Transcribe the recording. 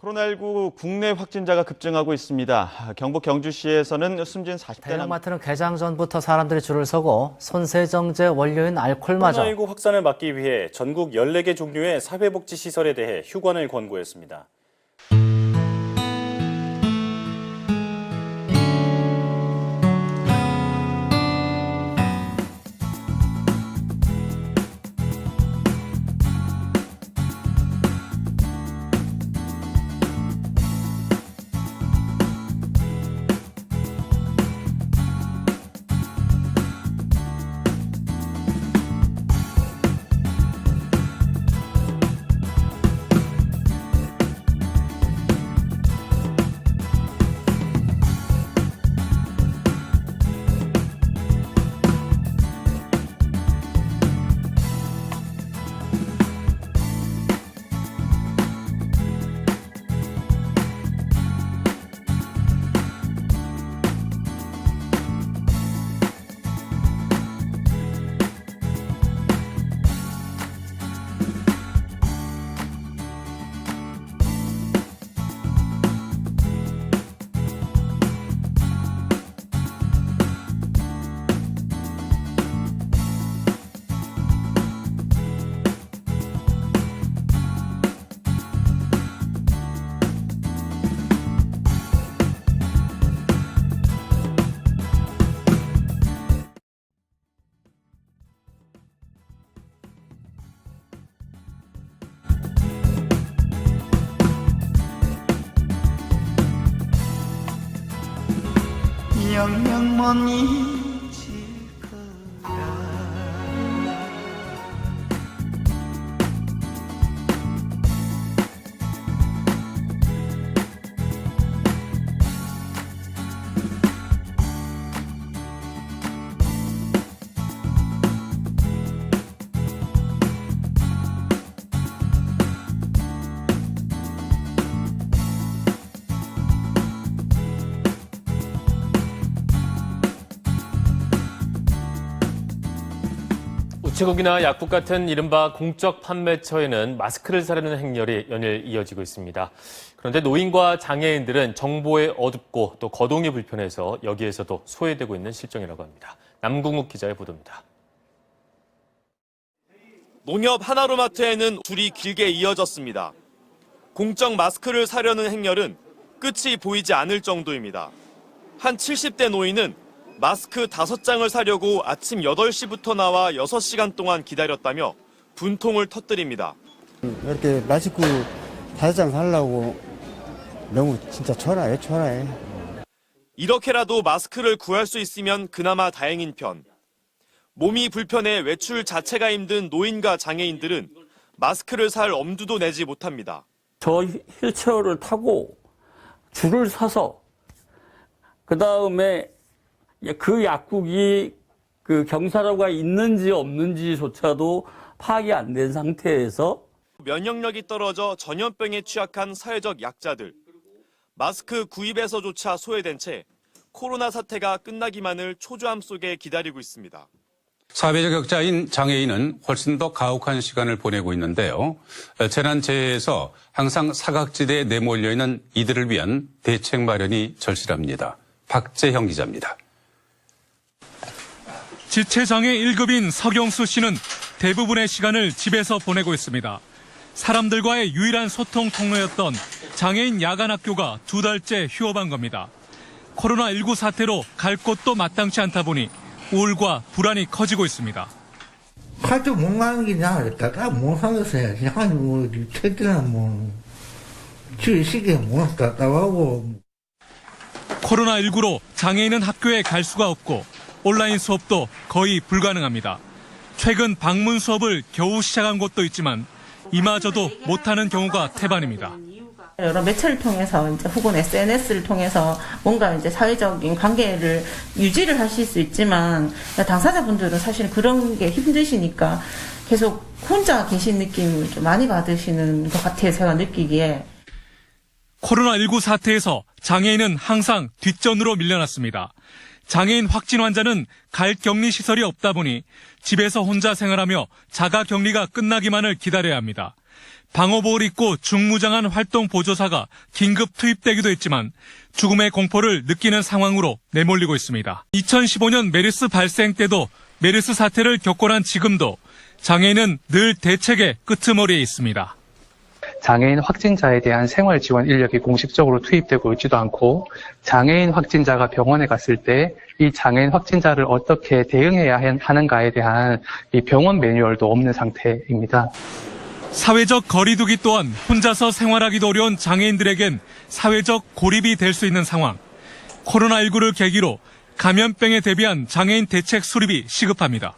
코로나19 국내 확진자가 급증하고 있습니다. 경북 경주시에서는 숨진 40대 대형마트는 개장 전부터 사람들이 줄을 서고 손세정제 원료인 알코올마저 코로나19 확산을 막기 위해 전국 14개 종류의 사회복지시설에 대해 휴관을 권고했습니다. 영영 못 잊을 거야. 우체국이나 약국 같은 이른바 공적 판매처에는 마스크를 사려는 행렬이 연일 이어지고 있습니다. 그런데 노인과 장애인들은 정보에 어둡고 또 거동이 불편해서 여기에서도 소외되고 있는 실정이라고 합니다. 남궁욱 기자의 보도입니다. 농협 하나로마트에는 줄이 길게 이어졌습니다. 공적 마스크를 사려는 행렬은 끝이 보이지 않을 정도입니다. 한 70대 노인은 마스크 5장을 사려고 아침 8시부터 나와 6시간 동안 기다렸다며 분통을 터뜨립니다. 이렇게 마스크 5장 살려고 너무 진짜 초라해. 이렇게라도 마스크를 구할 수 있으면 그나마 다행인 편. 몸이 불편해 외출 자체가 힘든 노인과 장애인들은 마스크를 살 엄두도 내지 못합니다. 저 휠체어를 타고 줄을 서서 그다음에 그 약국이 그 경사로가 있는지 없는지조차도 파악이 안 된 상태에서 면역력이 떨어져 전염병에 취약한 사회적 약자들, 마스크 구입에서조차 소외된 채 코로나 사태가 끝나기만을 초조함 속에 기다리고 있습니다. 사회적 약자인 장애인은 훨씬 더 가혹한 시간을 보내고 있는데요. 재난재해에서 항상 사각지대에 내몰려 있는 이들을 위한 대책 마련이 절실합니다. 박재형 기자입니다. 지체장애 1급인 서경수 씨는 대부분의 시간을 집에서 보내고 있습니다. 사람들과의 유일한 소통 통로였던 장애인 야간학교가 2달째 휴업한 겁니다. 코로나19 사태로 갈 곳도 마땅치 않다 보니 우울과 불안이 커지고 있습니다. 학교 못 가는 게 나으겠다. 다 못 하겠어요. 그냥 뭐, 퇴근은 뭐, 주위 시기에 못 답답하고. 코로나19로 장애인은 학교에 갈 수가 없고 온라인 수업도 거의 불가능합니다. 최근 방문 수업을 겨우 시작한 곳도 있지만 이마저도 못하는 경우가 태반입니다. 여러 매체를 통해서 이제 혹은 SNS를 통해서 뭔가 이제 사회적인 관계를 유지를 하실 수 있지만 당사자분들은 사실 그런 게 힘드시니까 계속 혼자 계신 느낌을 좀 많이 받으시는 것 같아요. 제가 느끼기에. 코로나19 사태에서 장애인은 항상 뒷전으로 밀려났습니다. 장애인 확진 환자는 갈 격리 시설이 없다 보니 집에서 혼자 생활하며 자가 격리가 끝나기만을 기다려야 합니다. 방호복을 입고 중무장한 활동 보조사가 긴급 투입되기도 했지만 죽음의 공포를 느끼는 상황으로 내몰리고 있습니다. 2015년 메르스 발생 때도 메르스 사태를 겪고 난 지금도 장애인은 늘 대책의 끄트머리에 있습니다. 장애인 확진자에 대한 생활 지원 인력이 공식적으로 투입되고 있지도 않고 장애인 확진자가 병원에 갔을 때 이 장애인 확진자를 어떻게 대응해야 하는가에 대한 이 병원 매뉴얼도 없는 상태입니다. 사회적 거리두기 또한 혼자서 생활하기도 어려운 장애인들에겐 사회적 고립이 될 수 있는 상황. 코로나19를 계기로 감염병에 대비한 장애인 대책 수립이 시급합니다.